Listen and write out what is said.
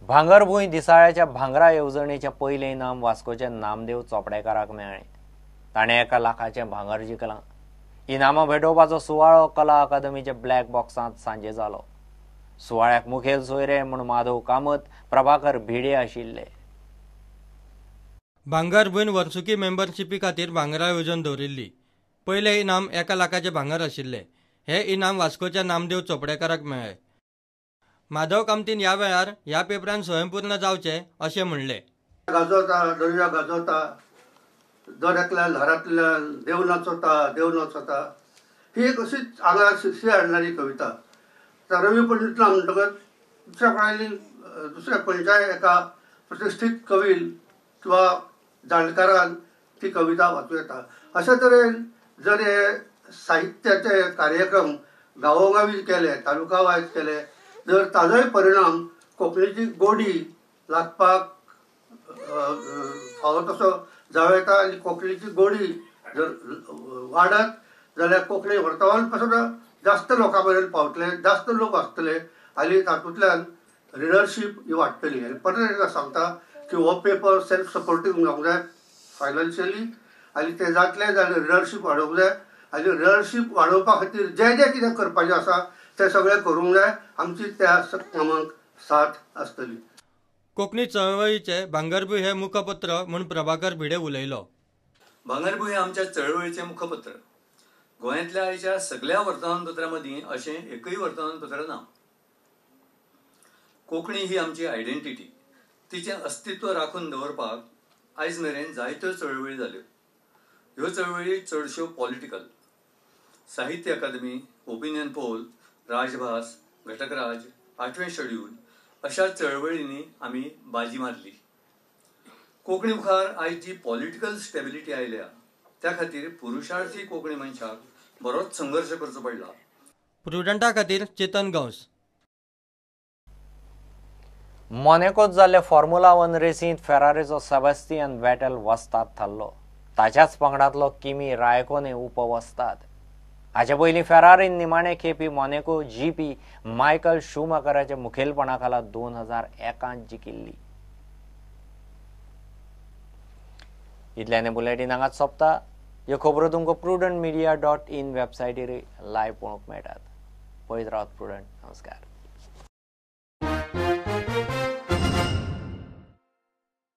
भांगरभूंय दिसाळ्याच्या भांगरा येवजणेचे पयले इनाम वास्कोचे नामदेव चोपडेकाराक मेळ्ळें। ताणें 1 लाखाचें भांगर जिखलां। इनामां भेटोवपाचो सुवाळो कला अकादमीचे ब्लॅक बॉक्सांत सांजे जालो। सुवाळ्याक मुखेल सोयरे म्हूण माधव कामत, प्रभाकर भिडे आशिल्ले। भांगरभूंय वर्सुकी मेंबरशिपी खातीर भांगरा येवजण दवरिल्ली। पयले इनाम 1 लाखाचें भांगर आशिल्लें। हे इनाम वास्कोच्या नामदेव चोपडेकाराक मेळ्ळें। माधव कामतीन ह्या वेळार ह्या पेपरान स्वयंपूर्ण जावचें अशें म्हणलें। गाजोता दर्या गाजोता, दर्यातल्या धारांतल्यान देव नाचोता ही एक अशीच आंगार शिरशी हाडणारी कविता। रवी पंडितला म्हणटकच दुसऱ्या खंयच्याय एका प्रतिश्ठीत कवीन किंवा जाणकारान ती कविता वाचूं येता। अशा तरेन जर हे साहित्याचे कार्यक्रम गांवोगावी केले, तालुका वायज केले, जर ताजोय परिणाम कोंकणीची गोडी लागपाक फावो तसो जावं येता आनी कोंकणीची गोडी जर वाडत जाल्यार कोंकणी वर्तमानपत्रां जास्त लोकां मेरेन पावतले, जास्त लोक वाचतले आनी तातूंतल्यान रिडरशीप ही वाडटली। आनी परत एकदां सांगता की हो पेपर सेल्फ सपोर्टींग जावंक जाय फायनान्शियली, आनी ते जातले जाल्यार रिडरशीप वाडोवंक जाय। आनी रिडरशीप वाडोवपा खातीर जे कितें करपाचें आसा ते सगळें करूंक जाय। आमची त्या कामांक साथ आसतली। कोंकणी चळवळीचे भांगरभूंय हे मुखपत्र म्हूण प्रभाकर भिडे उलयलो। भांगरभूंय हे आमच्या चळवळीचें मुखपत्र। गोंयांतल्या आयच्या सगळ्या वर्तमानपत्रां मदीं अशें एकूय वर्तमानपत्र ना। कोंकणी ही आमची आयडेंटिटी। तिचें अस्तित्व राखून दवरपाक आयज मेरेन जायत्यो चळवळी जाल्यो। ह्यो चळवळी चडश्यो पॉलिटिकल। साहित्य अकादमी, ओपिनियन पोल, राजभास, घटकराज, 8वें शेड्यूल अशा चळवळींनी आमी बाजी मारली। कोंकणी मुखार आयज जी पॉलिटिकल स्टेबिलिटी आयल्या त्या खातीर पुरुषार्थी कोंकणी मनशाक बरोच संघर्श करचो पडला। प्रुडंटा खातीर चेतन गांवस। मोनेकोत जाल्ले फॉर्म्युला 1 रेसींत फेरारीचो सेबॅस्टियन व्हेटेल वस्ताद थारलो। ताच्याच पंगडांतलो किमी रायकोने उपवस्ताद। हाचे पयलीं फेरारीन निमाणे खेपी मोनेको जीपी मायकल शूमाकराच्या मुखेलपणा खाला 2001 जिखिल्ली। इतल्यान बुलेटिन हांगाच सोंपता। ह्यो खबरो तुमकां prudentmedia.in वेबसायटीर लायव्ह पळोवंक मेळटात। पळयत रावत प्रुडंट। नमस्कार।